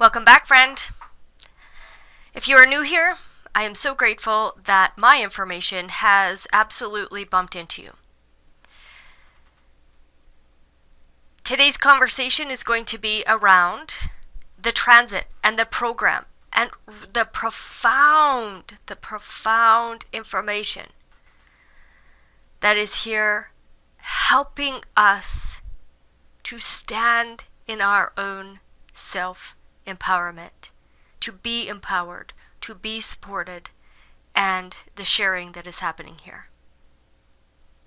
Welcome back, friend. If you are new here, I am so grateful that my information has absolutely bumped into you. Today's conversation is going to be around the transit and the program and the profound information that is here helping us to stand in our own self-empowerment, to be empowered, to be supported, and the sharing that is happening here.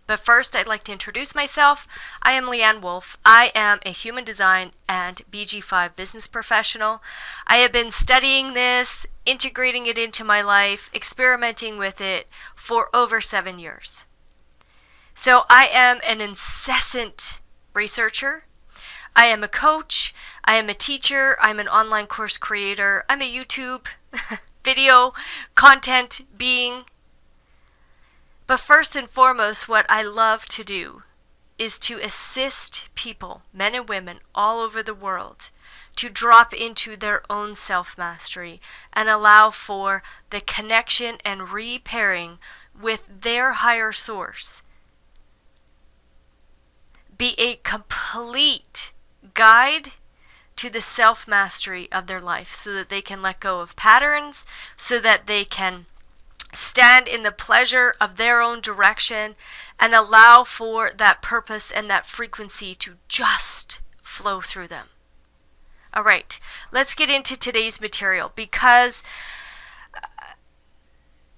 But first, I'd like to introduce myself. I am Leanne Wolf. I am a human design and BG5 business professional. I have been studying this, integrating it into my life, experimenting with it for over 7 years. So I am an incessant researcher. I am a coach. I am a teacher. I'm an online course creator. I'm a YouTube video content being. But first and foremost, what I love to do is to assist people, men and women all over the world, to drop into their own self-mastery and allow for the connection and repairing with their higher source. Be a complete guide to the self-mastery of their life so that they can let go of patterns, so that they can stand in the pleasure of their own direction and allow for that purpose and that frequency to just flow through them. All right, let's get into today's material, because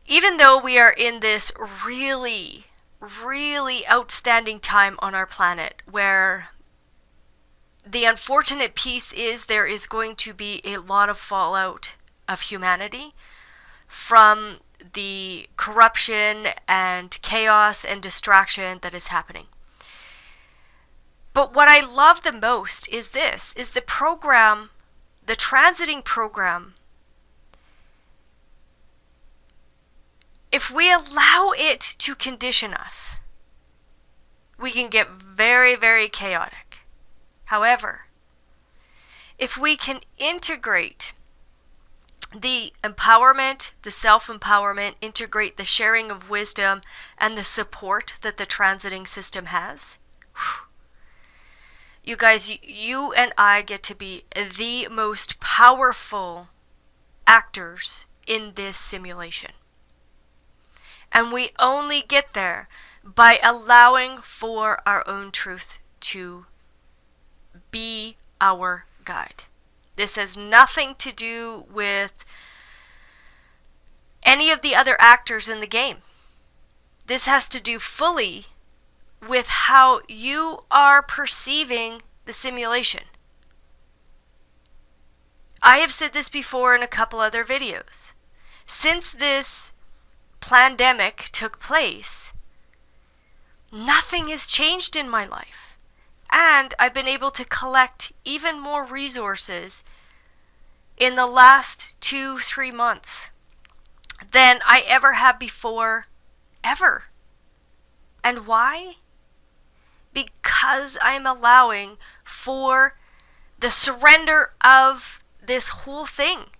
even though we are in this really outstanding time on our planet, where the unfortunate piece is there is going to be a lot of fallout of humanity from the corruption and chaos and distraction that is happening. But what I love the most is this, is the program, the transiting program. If we allow it to condition us, we can get very chaotic. However, if we can integrate the empowerment, the self-empowerment, integrate the sharing of wisdom and the support that the transiting system has, you guys, you and I get to be the most powerful actors in this simulation. And we only get there by allowing for our own truth to be our guide. This has nothing to do with any of the other actors in the game. This has to do fully with how you are perceiving the simulation. I have said this before in a couple other videos. Since this pandemic took place, nothing has changed in my life. And I've been able to collect even more resources in the last 2-3 months than I ever have before, ever. And why? Because I'm allowing for the surrender of this whole thing.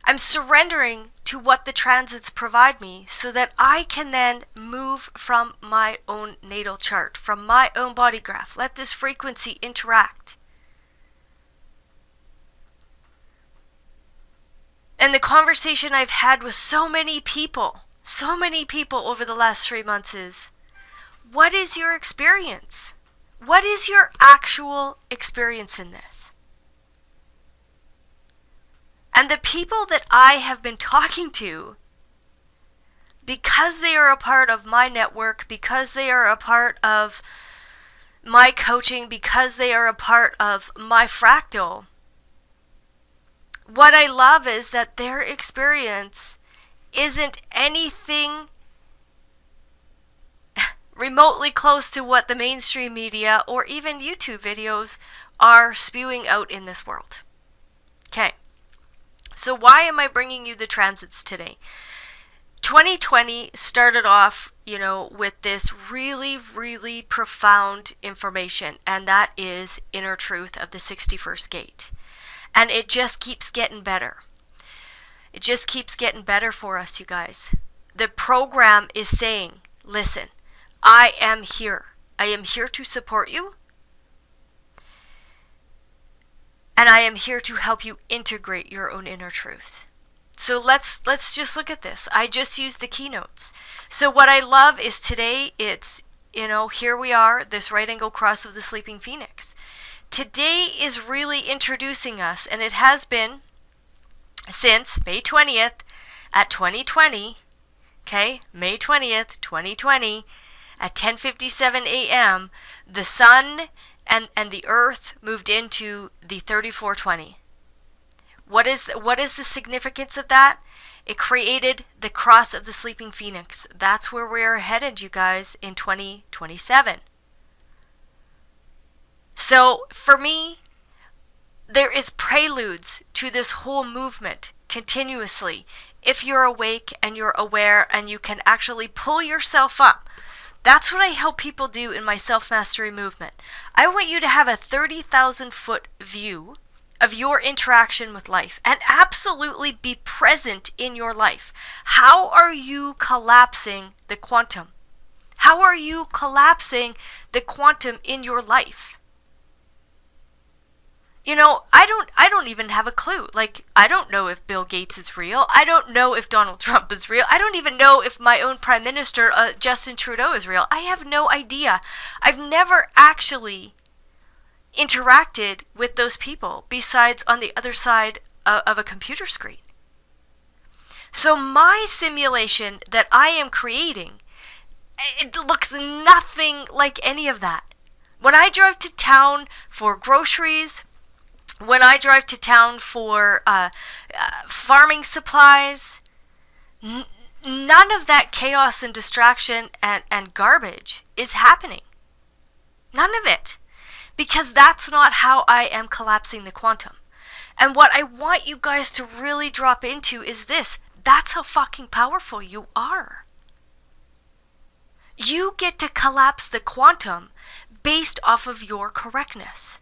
I'm surrendering to what the transits provide me so that I can then move from my own natal chart, from my own body graph. Let this frequency interact. And the conversation I've had with so many people over the last 3 months is, what is your experience? What is your actual experience in this? And the people that I have been talking to, because they are a part of my network, because they are a part of my coaching, because they are a part of my fractal, what I love is that their experience isn't anything remotely close to what the mainstream media or even YouTube videos are spewing out in this world. Okay. So why am I bringing you the transits today? 2020 started off, with this really profound information, and that is inner truth of the 61st gate. And it just keeps getting better. It just keeps getting better for us, you guys. The program is saying, listen, I am here. I am here to support you. And I am here to help you integrate your own inner truth. So let's just look at this. I just used the keynotes. So what I love is today it's, here we are, this right angle cross of the sleeping phoenix. Today is really introducing us, and it has been since May 20th at 2020, okay, May 20th, 2020 at 10:57 a.m., the sun and the earth moved into the 3420. What is the significance of that? It created the cross of the sleeping phoenix. That's where we're headed, you guys, in 2027. So for me, there is preludes to this whole movement continuously. If you're awake and you're aware and you can actually pull yourself up. That's what I help people do in my self-mastery movement. I want you to have a 30,000 foot view of your interaction with life and absolutely be present in your life. How are you collapsing the quantum? How are you collapsing the quantum in your life? I don't even have a clue. Like, I don't know if Bill Gates is real. I don't know if Donald Trump is real. I don't even know if my own Prime Minister, Justin Trudeau, is real. I have no idea. I've never actually interacted with those people besides on the other side of a computer screen. So my simulation that I am creating, it looks nothing like any of that. When I drive to town for groceries, when I drive to town for farming supplies, none of that chaos and distraction and garbage is happening. None of it. Because that's not how I am collapsing the quantum. And what I want you guys to really drop into is this. That's how fucking powerful you are. You get to collapse the quantum based off of your correctness.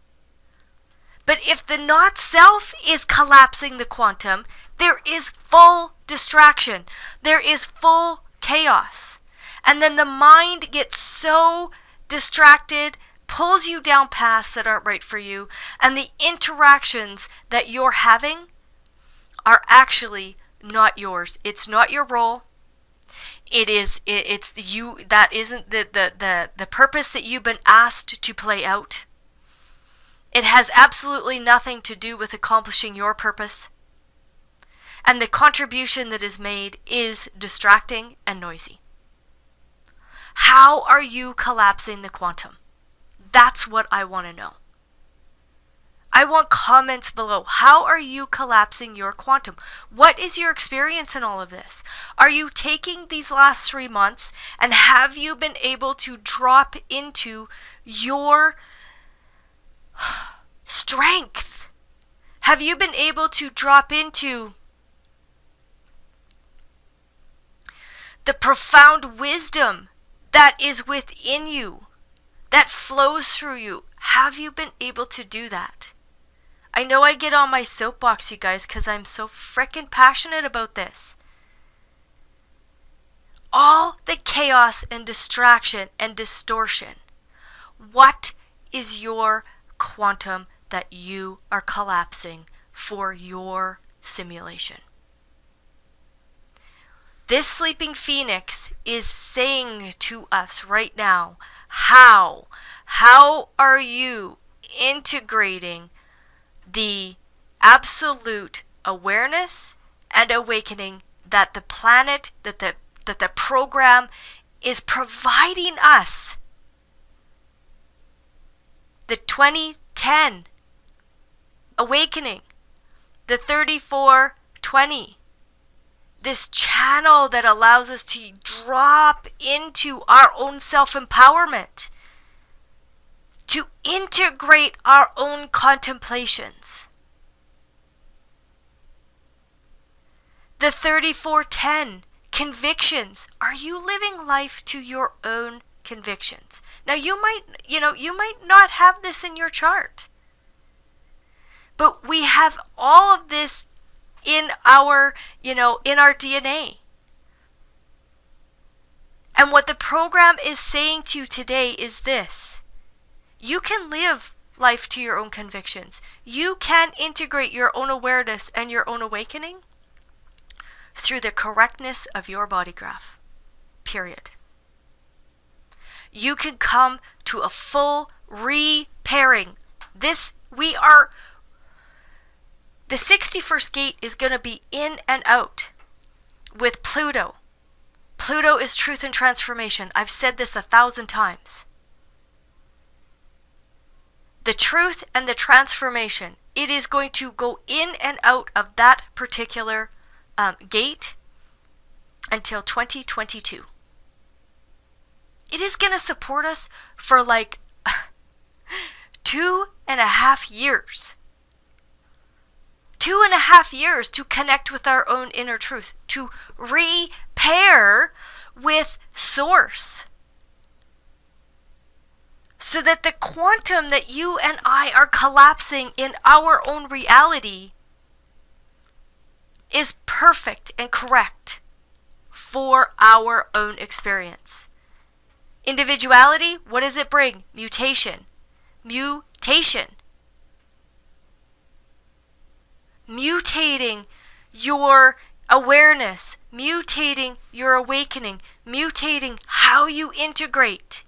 But if the not self is collapsing the quantum, there is full distraction. There is full chaos. And then the mind gets so distracted, pulls you down paths that aren't right for you, and the interactions that you're having are actually not yours. It's not your role. It's you. That isn't the purpose that you've been asked to play out. It has absolutely nothing to do with accomplishing your purpose. And the contribution that is made is distracting and noisy. How are you collapsing the quantum? That's what I want to know. I want comments below. How are you collapsing your quantum? What is your experience in all of this? Are you taking these last 3 months and have you been able to drop into your strength? Have you been able to drop into the profound wisdom that is within you, that flows through you? Have you been able to do that? I know I get on my soapbox, you guys, because I'm so frickin' passionate about this. All the chaos and distraction and distortion. What is your quantum that you are collapsing for your simulation? This sleeping phoenix is saying to us right now, how are you integrating the absolute awareness and awakening that the planet, that the program is providing us? The 2010 awakening, the 3420, this channel that allows us to drop into our own self-empowerment, to integrate our own contemplations. The 3410 convictions. Are you living life to your own convictions? Now you might not have this in your chart. But we have all of this in our, in our DNA. And what the program is saying to you today is this: you can live life to your own convictions. You can integrate your own awareness and your own awakening through the correctness of your body graph. Period. You can come to a full repairing. The 61st gate is going to be in and out with Pluto. Pluto is truth and transformation. I've said this 1,000 times. The truth and the transformation, it is going to go in and out of that particular gate until 2022. It is going to support us for like 2.5 years. 2.5 years to connect with our own inner truth, to repair with Source. So that the quantum that you and I are collapsing in our own reality is perfect and correct for our own experience. Individuality, what does it bring? Mutation. Mutation. Mutating your awareness, mutating your awakening, mutating how you integrate.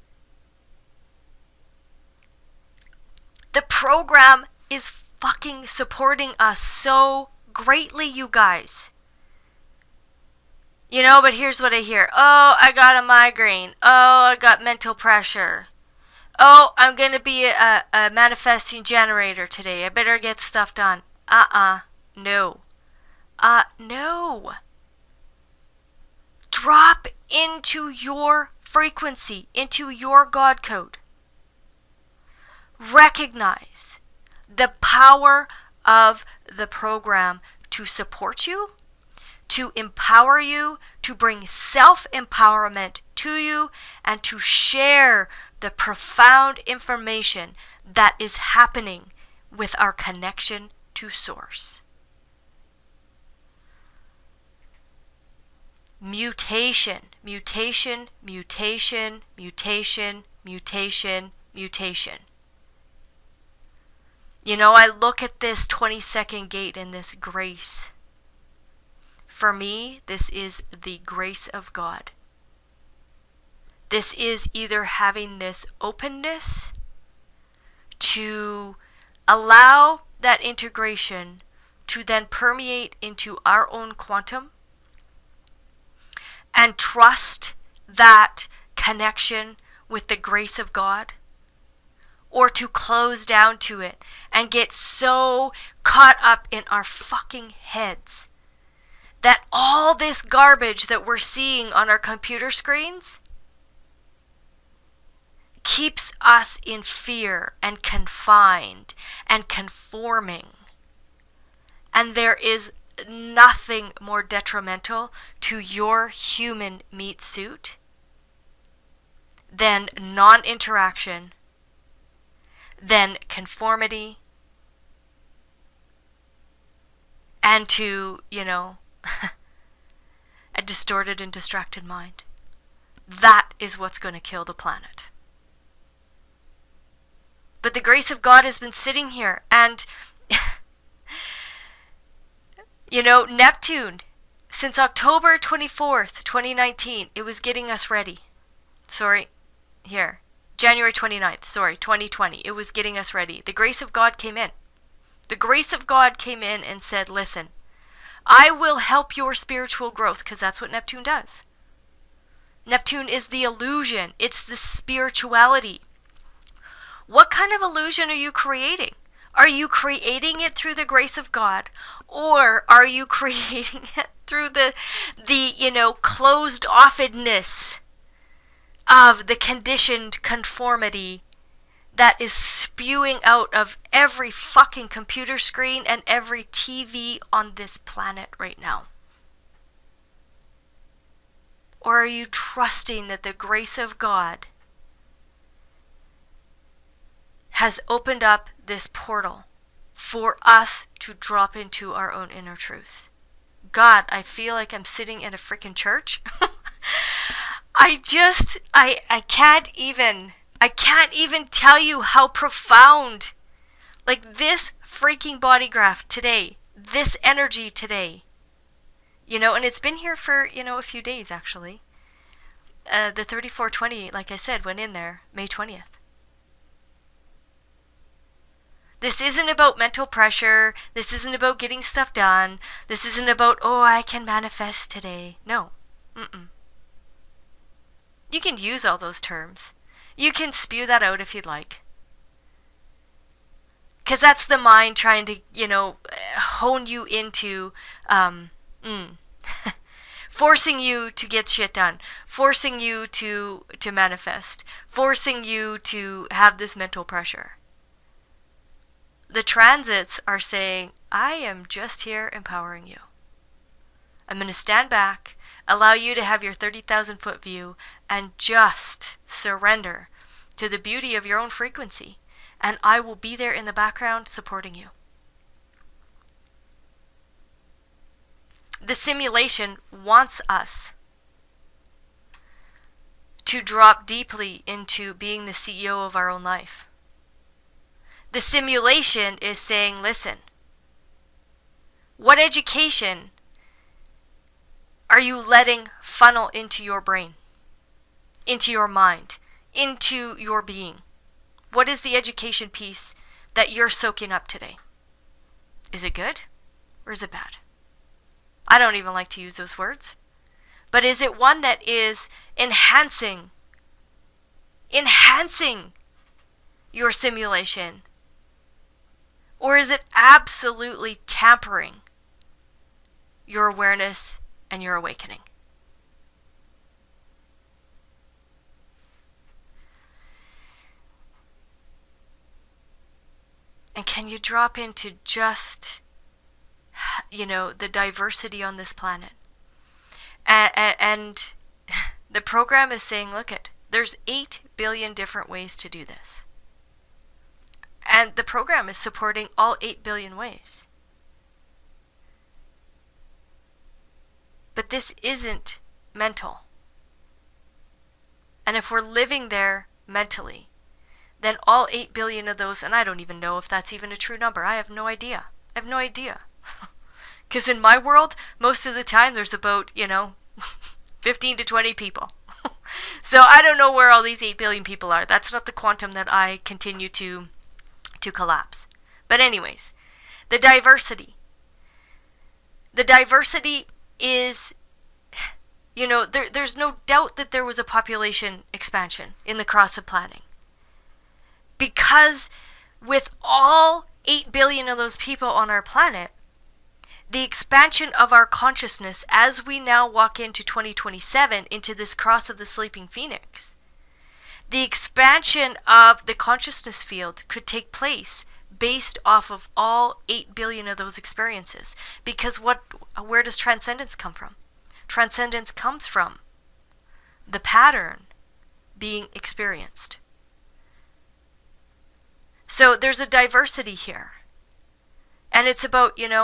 The program is fucking supporting us so greatly, you guys. But here's what I hear. Oh, I got a migraine. Oh, I got mental pressure. Oh, I'm going to be a manifesting generator today. I better get stuff done. No. No. Drop into your frequency, into your God code. Recognize the power of the program to support you, to empower you, to bring self-empowerment to you, and to share the profound information that is happening with our connection to Source. Mutation, mutation, mutation, mutation, mutation, mutation. I look at this 22nd gate and this grace. For me, this is the grace of God. This is either having this openness to allow that integration to then permeate into our own quantum and trust that connection with the grace of God, or to close down to it and get so caught up in our fucking heads that all this garbage that we're seeing on our computer screens keeps us in fear and confined and conforming. And there is nothing more detrimental to your human meat suit than non-interaction, than conformity, and to, a distorted and distracted mind. That is what's going to kill the planet. But the grace of God has been sitting here, and Neptune, since October 24th, 2019, it was getting us ready. January 29th, 2020, it was getting us ready. The grace of God came in. The grace of God came in and said, listen, I will help your spiritual growth, because that's what Neptune does. Neptune is the illusion. It's the spirituality. What kind of illusion are you creating? Are you creating it through the grace of God, or are you creating it through the closed offedness of the conditioned conformity that is spewing out of every fucking computer screen and every TV on this planet right now? Or are you trusting that the grace of God has opened up this portal for us to drop into our own inner truth. God, I feel like I'm sitting in a freaking church. I can't even tell you how profound, like, this freaking body graph today, this energy today, and it's been here for, a few days actually. The 3420, like I said, went in there May 20th. This isn't about mental pressure. This isn't about getting stuff done. This isn't about, I can manifest today. No. You can use all those terms. You can spew that out if you'd like. Because that's the mind trying to, hone you into, forcing you to get shit done. Forcing you to manifest. Forcing you to have this mental pressure. The transits are saying, I am just here empowering you. I'm going to stand back, allow you to have your 30,000 foot view, and just surrender to the beauty of your own frequency. And I will be there in the background supporting you. The simulation wants us to drop deeply into being the CEO of our own life. The simulation is saying, listen, what education are you letting funnel into your brain, into your mind, into your being? What is the education piece that you're soaking up today? Is it good or is it bad? I don't even like to use those words. But is it one that is enhancing your simulation? Or is it absolutely tampering your awareness and your awakening? And can you drop into just, the diversity on this planet? And the program is saying, there's 8 billion different ways to do this. And the program is supporting all 8 billion ways. But this isn't mental. And if we're living there mentally, then all 8 billion of those, and I don't even know if that's even a true number. I have no idea. Because in my world, most of the time there's about, 15 to 20 people. So I don't know where all these 8 billion people are. That's not the quantum that I continue to collapse. But anyways, the diversity. The diversity is, there's no doubt that there was a population expansion in the cross of planning. Because with all 8 billion of those people on our planet, the expansion of our consciousness as we now walk into 2027, into this cross of the sleeping phoenix, the expansion of the consciousness field could take place based off of all 8 billion of those experiences. Because where does transcendence come from? Transcendence comes from the pattern being experienced. So there's a diversity here. And it's about, the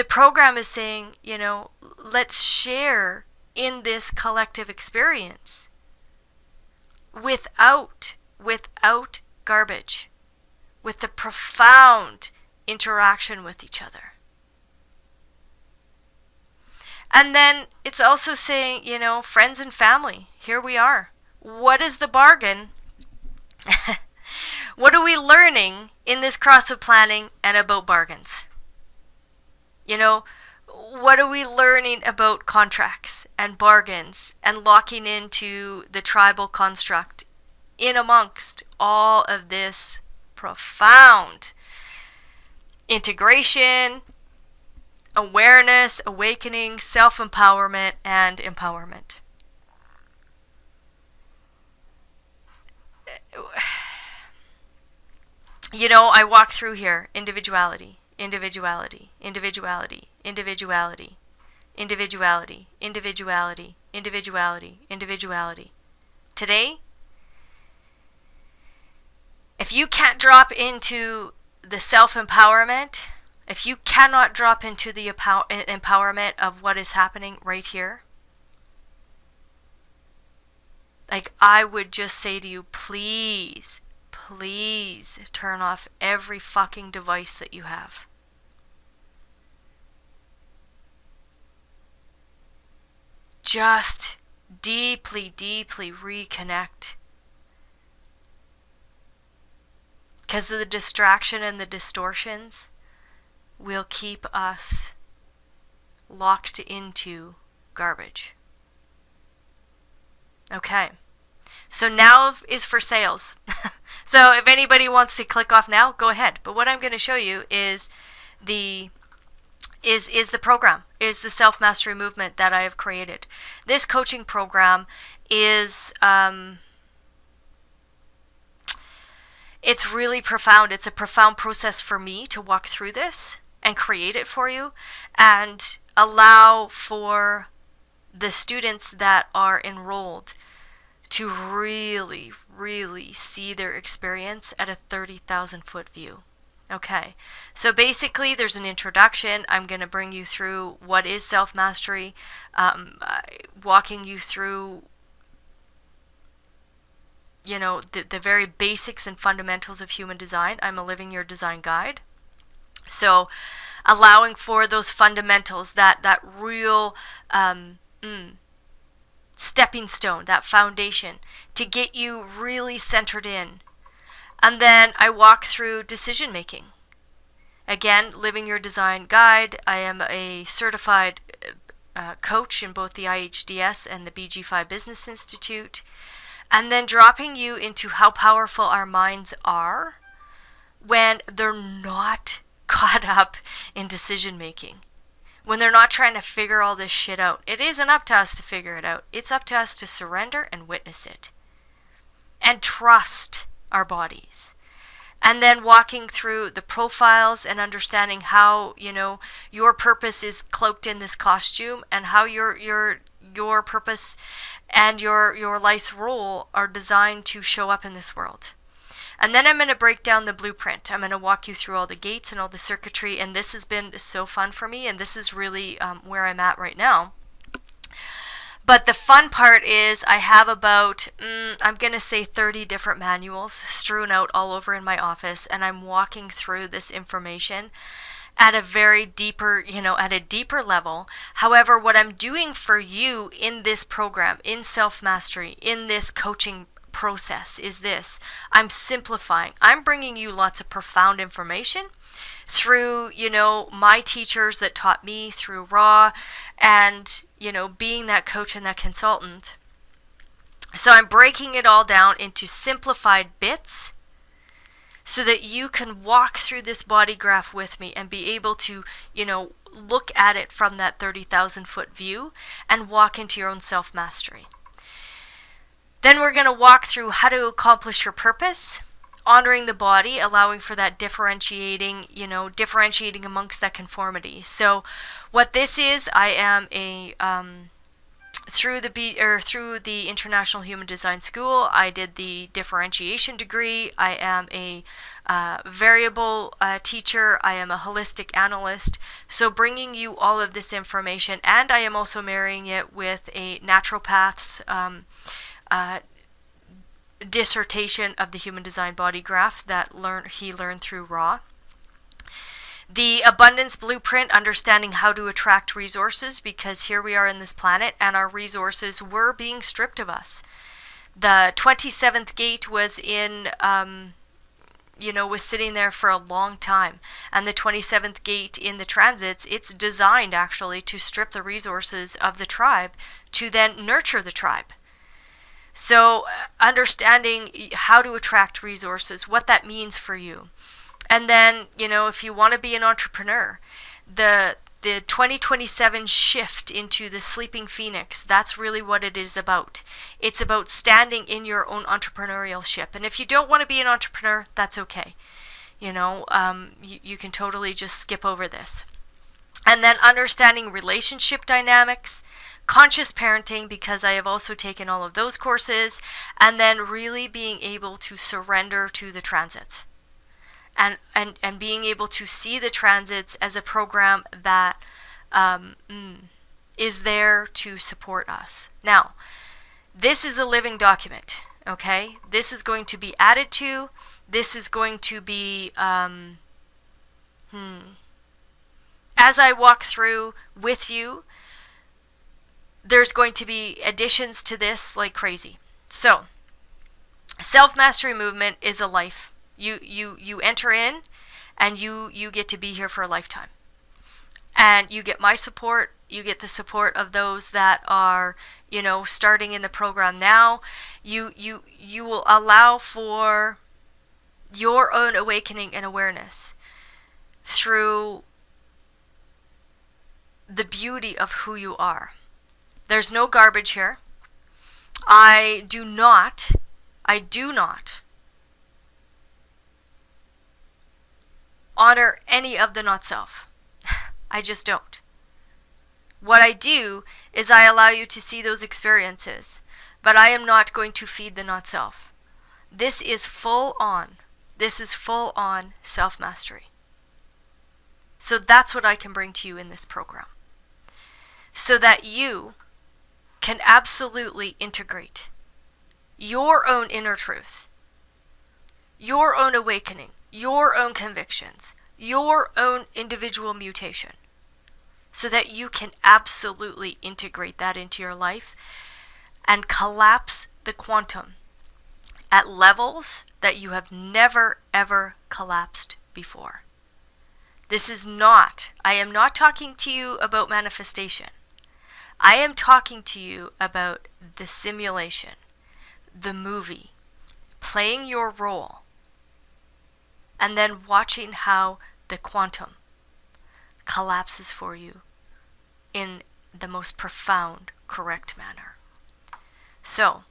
program is saying, let's share in this collective experience without garbage, with the profound interaction with each other. And then it's also saying, friends and family, here we are. What is the bargain? What are we learning in this cross of planning and about bargains? What are we learning about contracts and bargains and locking into the tribal construct in amongst all of this profound integration, awareness, awakening, self-empowerment, and empowerment? I walk through here individuality, individuality, individuality, individuality, individuality, individuality, individuality, individuality. Today, If you can't drop into the self-empowerment, if you cannot drop into the empowerment of what is happening right here, like, I would just say to you, please, please turn off every fucking device that you have. Just deeply, deeply reconnect. Because of the distraction and the distortions will keep us locked into garbage. Okay. So now is for sales. So if anybody wants to click off now, go ahead. But what I'm going to show you is the program, is the self-mastery movement that I have created. This coaching program is it's really profound. It's a profound process for me to walk through this and create it for you and allow for the students that are enrolled to really, really see their experience at a 30,000 foot view. Okay, so basically there's an introduction. I'm going to bring you through what is self-mastery, walking you through, you know, the very basics and fundamentals of human design. I'm a Living Your Design guide. So allowing for those fundamentals, that real stepping stone, that foundation to get you really centered in. And then I walk through decision making. Again, Living Your Design guide. I am a certified coach in both the IHDS and the BG5 Business Institute. And then dropping you into how powerful our minds are when they're not caught up in decision making. When they're not trying to figure all this shit out. It isn't up to us to figure it out. It's up to us to surrender and witness it. And trust our bodies. And then walking through the profiles and understanding how, you know, your purpose is cloaked in this costume and how your purpose and your life's role are designed to show up in this world. And then I'm going to break down the blueprint. I'm going to walk you through all the gates and all the circuitry, and this has been so fun for me, and this is really where I'm at right now. But the fun part is I have about, I'm going to say 30 different manuals strewn out all over in my office, and I'm walking through this information at a very deeper, you know, at a deeper level. However, what I'm doing for you in this program, in self-mastery, in this coaching process is this. I'm simplifying. I'm bringing you lots of profound information through, you know, my teachers that taught me through Raw and, you know, being that coach and that consultant. So I'm breaking it all down into simplified bits so that you can walk through this body graph with me and be able to, you know, look at it from that 30,000 foot view and walk into your own self-mastery. Then we're going to walk through how to accomplish your purpose, honoring the body, allowing for that differentiating, you know, differentiating amongst that conformity. So what this is, I am a through the International Human Design School, I did the differentiation degree. I am a variable teacher. I am a holistic analyst. So bringing you all of this information, and I am also marrying it with a naturopath's dissertation of the human design body graph that he learned through Raw. The abundance blueprint, understanding how to attract resources, because here we are in this planet and our resources were being stripped of us. The 27th gate was in, was sitting there for a long time. And the 27th gate in the transits, it's designed actually to strip the resources of the tribe to then nurture the tribe. So understanding how to attract resources, what that means for you. And then, if you want to be an entrepreneur, the 2027 shift into the sleeping phoenix, that's really what it is about. It's about standing in your own entrepreneurial ship. And if you don't want to be an entrepreneur, that's okay. You can totally just skip over this. And then understanding relationship dynamics, conscious parenting, because I have also taken all of those courses, and then really being able to surrender to the transits. And being able to see the transits as a program that is there to support us. Now, this is a living document, okay? This is going to be added to. This is going to be, as I walk through with you, there's going to be additions to this like crazy. So, self-mastery movement is a life. You enter in, and you get to be here for a lifetime. And you get my support. You get the support of those that are, starting in the program now. You will allow for your own awakening and awareness through the beauty of who you are. There's no garbage here. I do not honor any of the not self. I just don't. What I do is I allow you to see those experiences, but I am not going to feed the not self. This is full on self-mastery. So that's what I can bring to you in this program, so that you can absolutely integrate your own inner truth, your own awakening, your own convictions, your own individual mutation, so that you can absolutely integrate that into your life and collapse the quantum at levels that you have never, ever collapsed before. I am not talking to you about manifestation. I am talking to you about the simulation, the movie, playing your role, and then watching how the quantum collapses for you in the most profound, correct manner. So,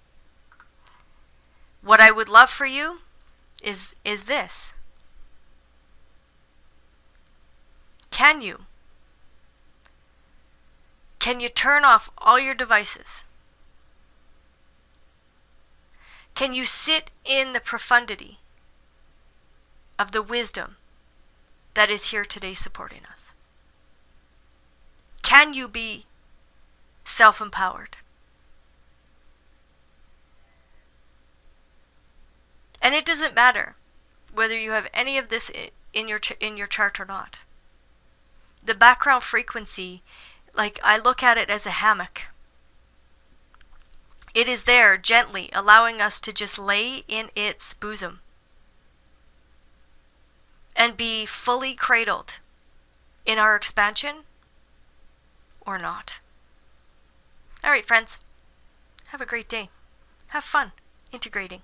what I would love for you is this. Can you turn off all your devices? Can you sit in the profundity of the wisdom that is here today supporting us? Can you be self-empowered? And it doesn't matter whether you have any of this in your chart or not. The background frequency, like I look at it as a hammock. It is there gently allowing us to just lay in its bosom and be fully cradled in our expansion or not. All right, friends, have a great day. Have fun integrating.